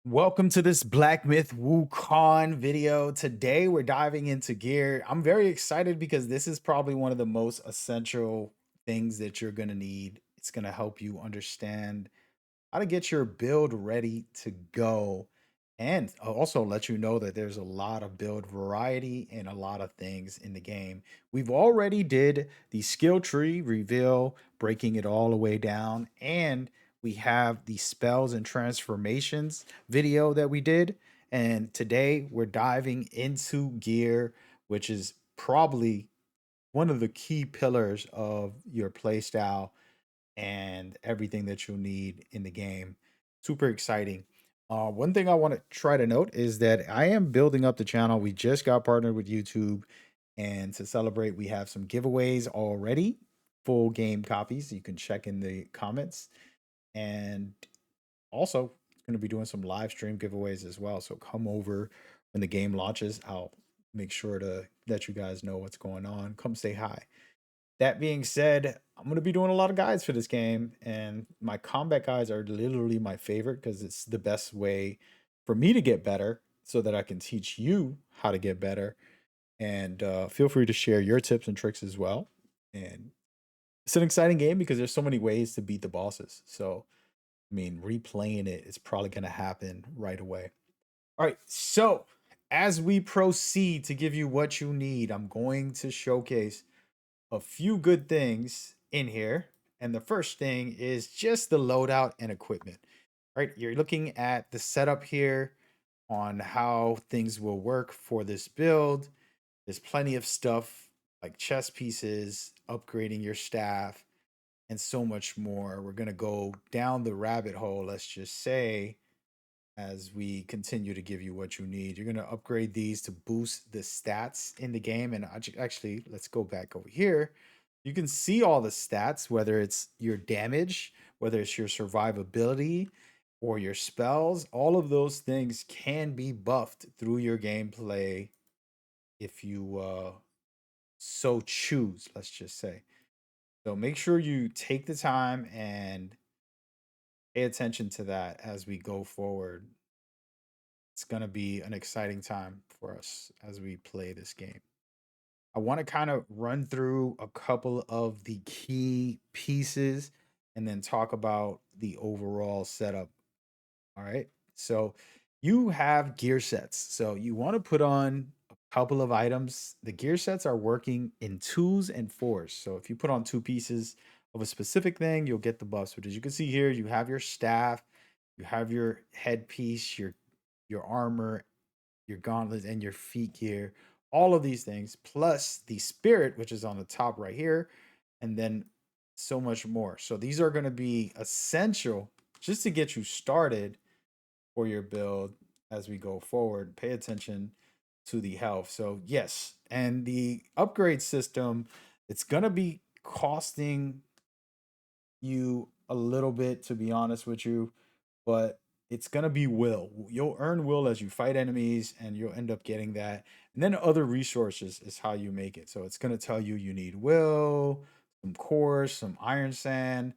Welcome to this Black Myth Wukong video. Today we're diving into gear. I'm very excited because this is probably one of the most essential things that you're going to need. It's going to help you understand how to get your build ready to go and also let you know that there's a lot of build variety and a lot of things in the game. We've already did the skill tree reveal, breaking it all the way down, and we have the spells and transformations video that we did. And today we're diving into gear, which is probably one of the key pillars of your playstyle and everything that you'll need in the game. Super exciting. One thing I want to try to note is that I am building up the channel. We just got partnered with YouTube, and to celebrate, we have some giveaways already, full game copies. You can check in the comments, and also going to be doing some live stream giveaways as well. So come over when the game launches. I'll make sure to let you guys know what's going on. Come say hi. That being said, I'm going to be doing a lot of guides for this game, and my combat guides are literally my favorite because it's the best way for me to get better so that I can teach you how to get better. And feel free to share your tips and tricks as well. And it's an exciting game because there's so many ways to beat the bosses. So, I mean, replaying it is probably going to happen right away. All right. So, as we proceed to give you what you need, I'm going to showcase a few good things in here. And the first thing is just the loadout and equipment, right? You're looking at the setup here on how things will work for this build. There's plenty of stuff like chess pieces, upgrading your staff, and so much more. We're going to go down the rabbit hole, let's just say, as we continue to give you what you need. You're going to upgrade these to boost the stats in the game. And actually, let's go back over here. You can see all the stats, whether it's your damage, whether it's your survivability, or your spells. All of those things can be buffed through your gameplay if you so choose, let's just say. So make sure you take the time and pay attention to that as we go forward. It's going to be an exciting time for us as we play this game. I want to kind of run through a couple of the key pieces and then talk about the overall setup. All right. So you have gear sets. So you want to put on a couple of items. The gear sets are working in twos and fours. So if you put on two pieces of a specific thing, you'll get the buffs. But as you can see here, you have your staff, you have your headpiece, your armor, your gauntlets, and your feet gear. All of these things, plus the spirit, which is on the top right here, and then so much more. So these are going to be essential just to get you started for your build as we go forward. Pay attention to the health. So yes, and the upgrade system, it's going to be costing you a little bit, to be honest with you, but it's gonna be will. You'll earn will as you fight enemies, and you'll end up getting that. And then other resources is how you make it. So it's gonna tell you you need will, some cores, some iron sand,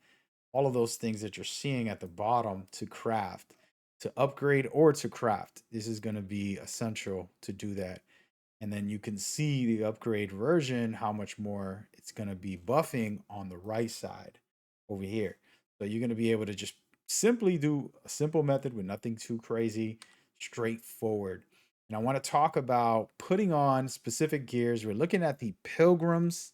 all of those things that you're seeing at the bottom to craft, to upgrade or to craft. This is gonna be essential to do that. And then you can see the upgrade version, how much more it's going to be buffing on the right side over here. So you're going to be able to just simply do a simple method with nothing too crazy, straightforward. And I want to talk about putting on specific gears. We're looking at the Pilgrim's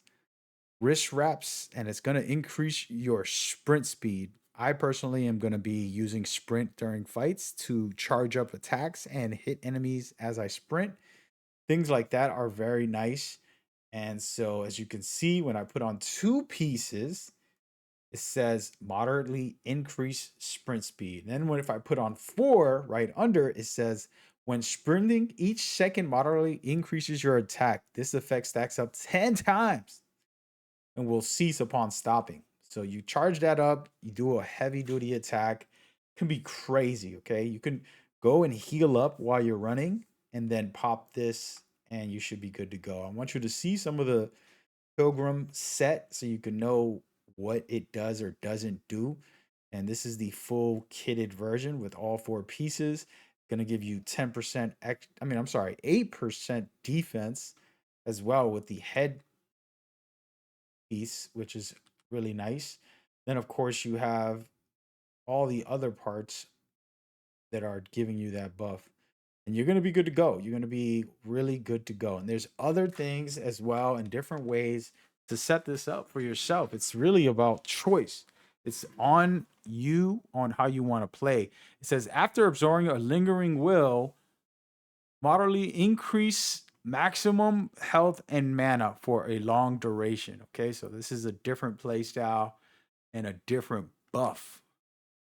wrist wraps, and it's going to increase your sprint speed. I personally am going to be using sprint during fights to charge up attacks and hit enemies as I sprint. Things like that are very nice. And so, as you can see, when I put on two pieces, it says moderately increase sprint speed. And then, if I put on four right under, it says when sprinting, each second moderately increases your attack. This effect stacks up 10 times and will cease upon stopping. So, you charge that up, you do a heavy duty attack. It can be crazy, okay? You can go and heal up while you're running and then pop this and you should be good to go. I want you to see some of the Pilgrim set so you can know what it does or doesn't do. And this is the full kitted version with all 4 pieces. Going to give you 10% I'm sorry, 8% defense as well with the head piece, which is really nice. Then of course you have all the other parts that are giving you that buff. And you're going to be good to go. You're going to be really good to go. And there's other things as well and different ways to set this up for yourself. It's really about choice. It's on you on how you want to play. It says after absorbing a lingering will, moderately increase maximum health and mana for a long duration. Okay, so this is a different play style and a different buff.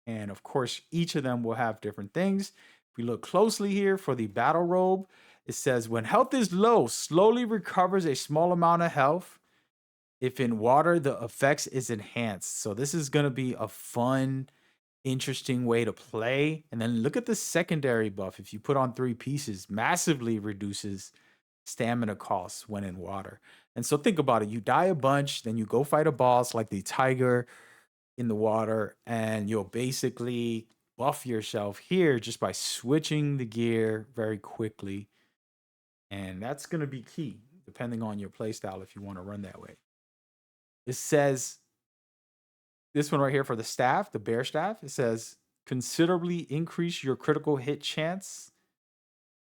And of course, each of them will have different things. If we look closely here for the battle robe, it says when health is low, slowly recovers a small amount of health. If in water, the effects is enhanced. So this is going to be a fun, interesting way to play. And then look at the secondary buff. If you put on 3 pieces, massively reduces stamina costs when in water. And so think about it. You die a bunch, then you go fight a boss like the tiger in the water, and you'll basically buff yourself here just by switching the gear very quickly. And that's going to be key depending on your playstyle if you want to run that way. It says this one right here for the staff, the bear staff, it says considerably increase your critical hit chance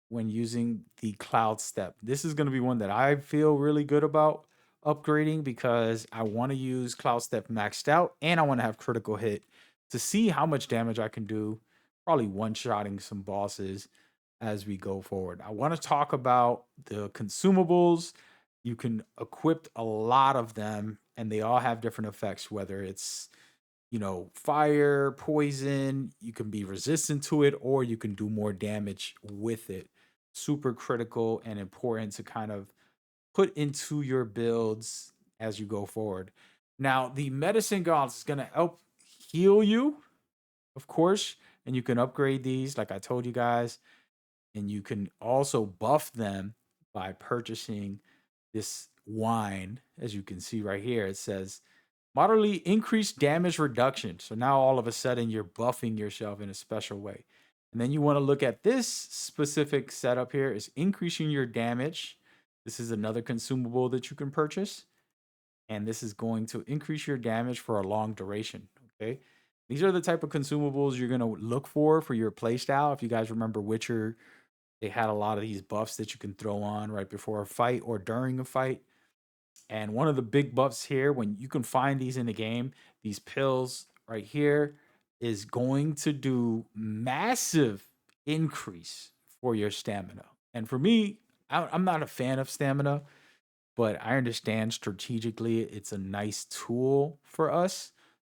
when using the cloud step. This is going to be one that I feel really good about upgrading because I want to use cloud step maxed out and I want to have critical hit to see how much damage I can do, probably one-shotting some bosses as we go forward. I want to talk about the consumables. You can equip a lot of them and they all have different effects, whether it's fire, poison, you can be resistant to it, or you can do more damage with it. Super critical and important to kind of put into your builds as you go forward. Now, the medicine gods is going to help heal you, of course, and you can upgrade these, like I told you guys, and you can also buff them by purchasing this wine. As you can see right here, it says moderately increased damage reduction. So now all of a sudden you're buffing yourself in a special way. And then you want to look at this specific setup here is increasing your damage. This is another consumable that you can purchase. And this is going to increase your damage for a long duration. Okay. These are the type of consumables you're going to look for your playstyle. If you guys remember Witcher, they had a lot of these buffs that you can throw on right before a fight or during a fight. And one of the big buffs here, when you can find these in the game, these pills right here is going to do massive increase for your stamina. And for me, I'm not a fan of stamina, but I understand strategically it's a nice tool for us.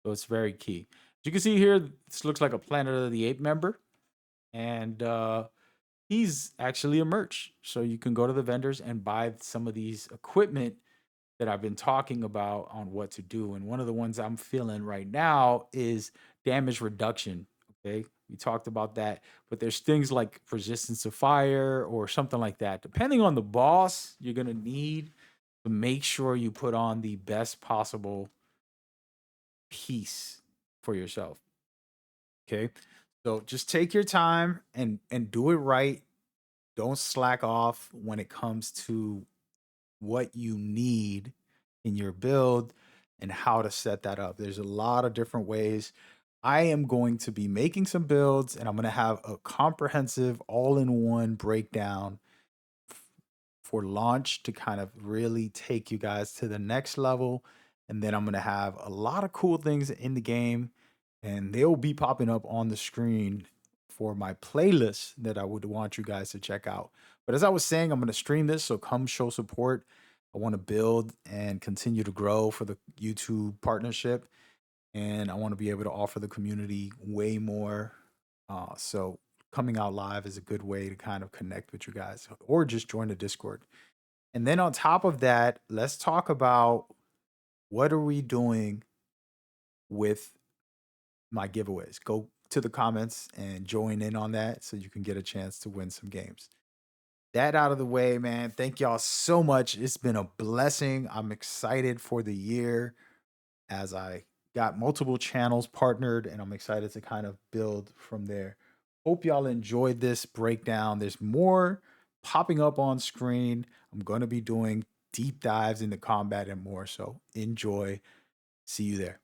So it's very key. As you can see here, this looks like a Planet of the Ape member. And he's actually a merch. So you can go to the vendors and buy some of these equipment that I've been talking about on what to do. And one of the ones I'm feeling right now is damage reduction. Okay. We talked about that, but there's things like resistance to fire or something like that. Depending on the boss, you're going to need to make sure you put on the best possible piece for yourself. Okay. So just take your time and do it right. Don't slack off when it comes to what you need in your build and how to set that up. There's a lot of different ways. I am going to be making some builds and I'm going to have a comprehensive all in one breakdown for launch to kind of really take you guys to the next level. And then I'm going to have a lot of cool things in the game and they'll be popping up on the screen for my playlist that I would want you guys to check out. But as I was saying, I'm going to stream this, so come show support. I want to build and continue to grow for the YouTube partnership, and I want to be able to offer the community way more. So coming out live is a good way to kind of connect with you guys, or just join the Discord. And then on top of that, let's talk about what are we doing with my giveaways. Go to the comments and join in on that so you can get a chance to win some games. That out of the way, man. Thank y'all so much. It's been a blessing. I'm excited for the year as I Got multiple channels partnered, and I'm excited to kind of build from there. Hope y'all enjoyed this breakdown. There's more popping up on screen. I'm going to be doing deep dives into combat and more. So enjoy. See you there.